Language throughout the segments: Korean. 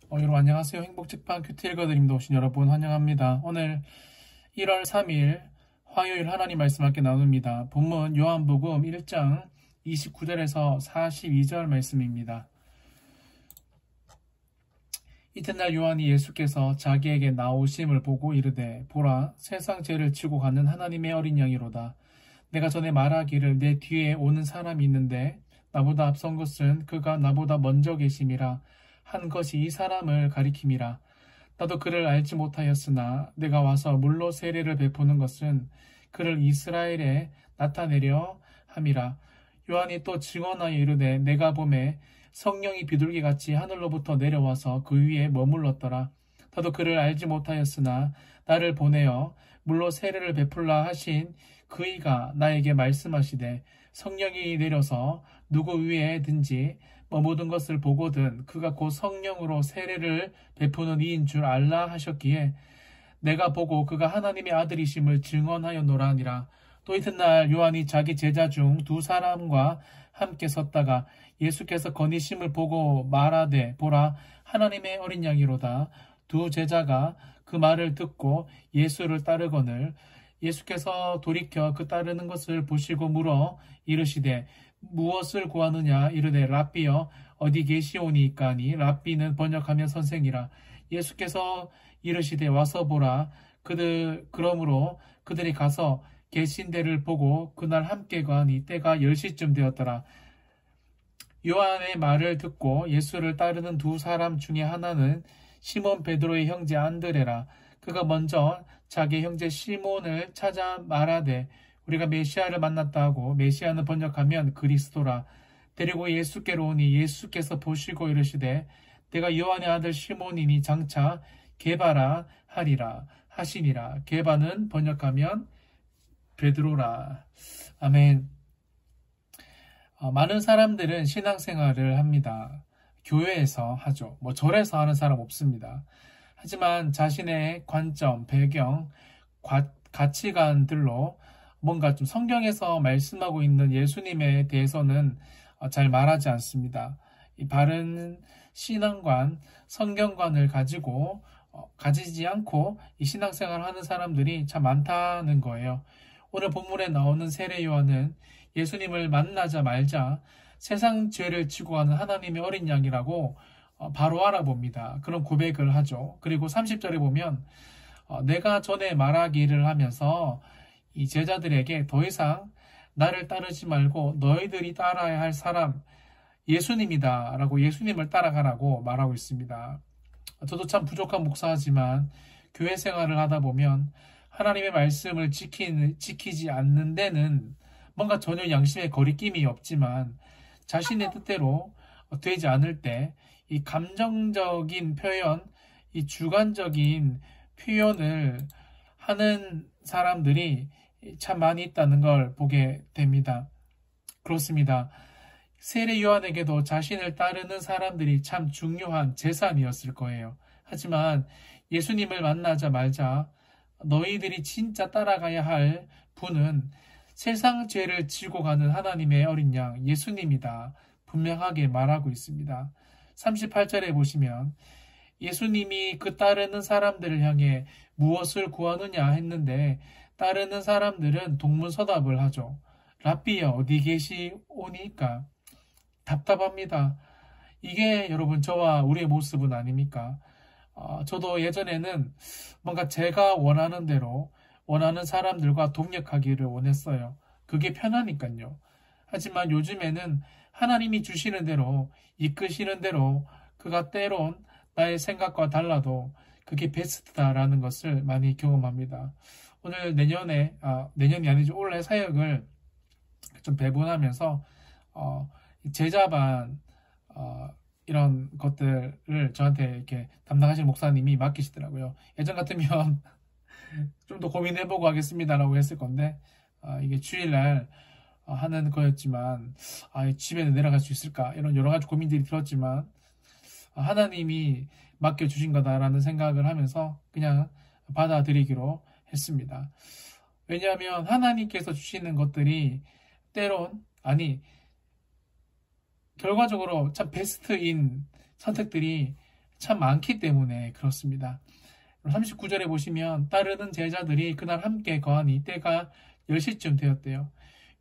여러분 안녕하세요. 행복책방 큐티 읽어드립니다. 오신 여러분 환영합니다. 오늘 1월 3일 화요일 하나님 말씀 함께 나눕니다. 본문 요한복음 1장 29절에서 42절 말씀입니다. 이튿날 요한이 예수께서 자기에게 나오심을 보고 이르되 보라 세상 죄를 지고 가는 하나님의 어린 양이로다. 내가 전에 말하기를 내 뒤에 오는 사람이 있는데 나보다 앞선 것은 그가 나보다 먼저 계심이라 한 것이 이 사람을 가리킴이라. 나도 그를 알지 못하였으나 내가 와서 물로 세례를 베푸는 것은 그를 이스라엘에 나타내려 함이라. 요한이 또 증언하여 이르되 내가 보매 성령이 비둘기같이 하늘로부터 내려와서 그 위에 머물렀더라. 나도 그를 알지 못하였으나 나를 보내어 물로 세례를 베풀라 하신 그이가 나에게 말씀하시되 성령이 내려서 누구 위에든지 머무든 것을 보거든 그가 곧 성령으로 세례를 베푸는 이인 줄 알라 하셨기에 내가 보고 그가 하나님의 아들이심을 증언하였노라 하니라. 또 이튿날 요한이 자기 제자 중 두 사람과 함께 섰다가 예수께서 거니심을 보고 말하되 보라 하나님의 어린 양이로다. 두 제자가 그 말을 듣고 예수를 따르거늘 예수께서 돌이켜 그 따르는 것을 보시고 물어 이르시되 무엇을 구하느냐 이르되 랍비여 어디 계시오니까 하니 랍비는 번역하면 선생이라. 예수께서 이르시되 와서 보라. 그러므로 그들이 가서 계신 데를 보고 그날 함께 가니 때가 10시쯤 되었더라. 요한의 말을 듣고 예수를 따르는 두 사람 중에 하나는 시몬 베드로의 형제 안드레라. 그가 먼저 자기 형제 시몬을 찾아 말하되 우리가 메시아를 만났다 하고 메시아는 번역하면 그리스도라. 데리고 예수께로 오니 예수께서 보시고 이르시되 내가 요한의 아들 시몬이니 장차 게바라 하리라 하시니라. 게바는 번역하면 베드로라. 아멘. 많은 사람들은 신앙생활을 합니다. 교회에서 하죠. 절에서 하는 사람 없습니다. 하지만 자신의 관점, 배경, 가치관들로 뭔가 좀 성경에서 말씀하고 있는 예수님에 대해서는 잘 말하지 않습니다. 이 바른 신앙관, 성경관을 가지지 않고 이 신앙생활을 하는 사람들이 참 많다는 거예요. 오늘 본문에 나오는 세례 요한은 예수님을 만나자마자 세상 죄를 지고 가는 하나님의 어린 양이라고 바로 알아봅니다. 그런 고백을 하죠. 그리고 30절에 보면 내가 전에 말하기를 하면서 이 제자들에게 더 이상 나를 따르지 말고 너희들이 따라야 할 사람 예수님이다 라고 예수님을 따라가라고 말하고 있습니다. 저도 참 부족한 목사지만 교회 생활을 하다 보면 하나님의 말씀을 지키지 않는 데는 뭔가 전혀 양심의 거리낌이 없지만 자신의 뜻대로 되지 않을 때 이 감정적인 표현, 이 주관적인 표현을 하는 사람들이 참 많이 있다는 걸 보게 됩니다. 그렇습니다. 세례 요한에게도 자신을 따르는 사람들이 참 중요한 재산이었을 거예요. 하지만 예수님을 만나자마자 너희들이 진짜 따라가야 할 분은 세상 죄를 지고 가는 하나님의 어린 양 예수님이다. 분명하게 말하고 있습니다. 38절에 보시면 예수님이 그 따르는 사람들을 향해 무엇을 구하느냐 했는데 따르는 사람들은 동문서답을 하죠. 랍비여 어디 계시오니까? 답답합니다. 이게 여러분 저와 우리의 모습은 아닙니까? 저도 예전에는 뭔가 제가 원하는 대로 원하는 사람들과 동력하기를 원했어요. 그게 편하니까요. 하지만 요즘에는 하나님이 주시는 대로 이끄시는 대로 그가 때론 나의 생각과 달라도 그게 베스트다라는 것을 많이 경험합니다. 오늘 내년이 아니죠. 올해 사역을 좀 배분하면서 제자반 이런 것들을 저한테 이렇게 담당하시는 목사님이 맡기시더라고요. 예전 같으면 좀 더 고민해보고 하겠습니다라고 했을 건데 이게 주일날 하는 거였지만 집에 내려갈 수 있을까 이런 여러 가지 고민들이 들었지만 하나님이 맡겨주신 거다라는 생각을 하면서 그냥 받아들이기로 했습니다. 왜냐하면 하나님께서 주시는 것들이 때론 결과적으로 참 베스트인 선택들이 참 많기 때문에 그렇습니다. 39절에 보시면 따르는 제자들이 그날 함께 거하니 때가 10시쯤 되었대요.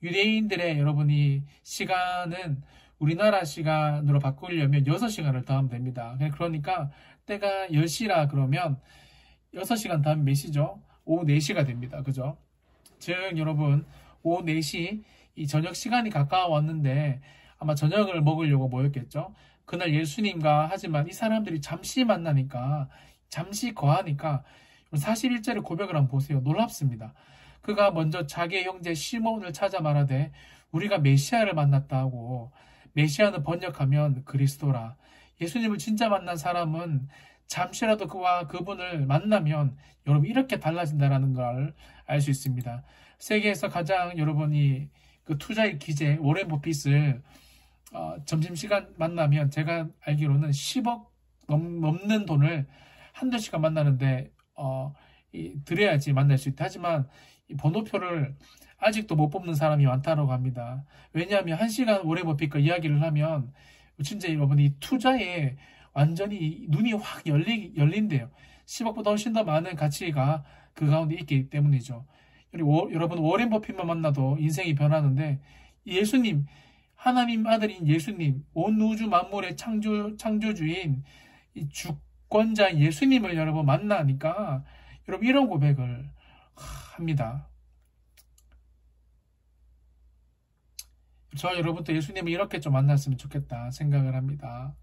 유대인들의 여러분이 시간은 우리나라 시간으로 바꾸려면 6시간을 더하면 됩니다. 그러니까 때가 10시라 그러면 6시간 더하면 몇 시죠? 오후 4시가 됩니다. 그죠? 즉 여러분 오후 4시 이 저녁 시간이 가까웠는데 아마 저녁을 먹으려고 모였겠죠. 그날 예수님과 하지만 이 사람들이 잠시 만나니까 잠시 거하니까 41절의 고백을 한번 보세요. 놀랍습니다. 그가 먼저 자기의 형제 시몬을 찾아 말하되 우리가 메시아를 만났다 하고, 메시아는 번역하면 그리스도라. 예수님을 진짜 만난 사람은 잠시라도 그분을 만나면 여러분 이렇게 달라진다는 걸 알 수 있습니다. 세계에서 가장 여러분이 그 투자의 기재 워렌 버핏을 점심시간 만나면 제가 알기로는 10억 넘는 돈을 한두 시간 만나는데 드려야지 만날 수 있다. 하지만 이 번호표를 아직도 못 뽑는 사람이 많다고 합니다. 왜냐하면 1시간 워렌 버핏과 이야기를 하면 진짜 여러분이 투자에 완전히 눈이 확 열린대요. 10억보다 훨씬 더 많은 가치가 그 가운데 있기 때문이죠. 여러분 워렌 버핏만 만나도 인생이 변하는데 예수님, 하나님 아들인 예수님, 온 우주 만물의 창조주인 이 주권자인 예수님을 여러분 만나니까 여러분 이런 고백을 합니다. 저 여러분도 예수님을 이렇게 좀 만났으면 좋겠다 생각을 합니다.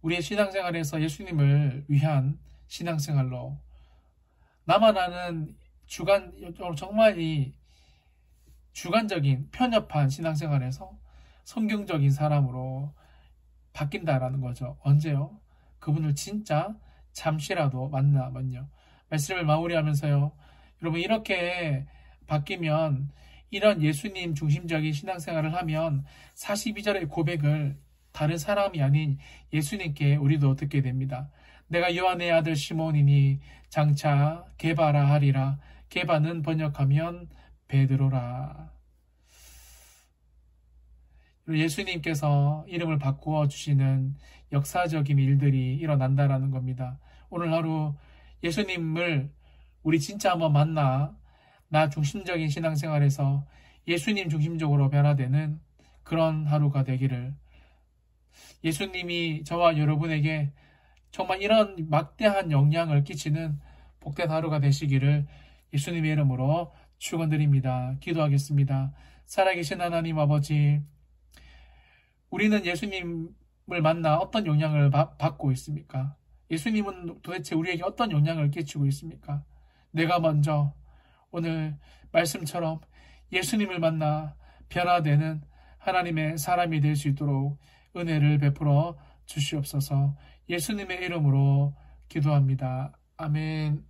우리의 신앙생활에서 예수님을 위한 신앙생활로 나만 아는 정말 이 주관적인 편협한 신앙생활에서 성경적인 사람으로 바뀐다라는 거죠. 언제요? 그분을 진짜 잠시라도 만나면요. 말씀을 마무리하면서요. 여러분 이렇게 바뀌면 이런 예수님 중심적인 신앙생활을 하면 42절의 고백을 다른 사람이 아닌 예수님께 우리도 듣게 됩니다. 내가 요한의 아들 시몬이니 장차 게바라 하리라. 게바는 번역하면 베드로라. 예수님께서 이름을 바꾸어 주시는 역사적인 일들이 일어난다라는 겁니다. 오늘 하루 예수님을 우리 진짜 한번 만나 나 중심적인 신앙생활에서 예수님 중심적으로 변화되는 그런 하루가 되기를, 예수님이 저와 여러분에게 정말 이런 막대한 영향을 끼치는 복된 하루가 되시기를 예수님의 이름으로 축원드립니다. 기도하겠습니다. 살아계신 하나님 아버지, 우리는 예수님을 만나 어떤 영향을 받고 있습니까? 예수님은 도대체 우리에게 어떤 영향을 끼치고 있습니까? 내가 먼저 오늘 말씀처럼 예수님을 만나 변화되는 하나님의 사람이 될 수 있도록 은혜를 베풀어 주시옵소서. 예수님의 이름으로 기도합니다. 아멘.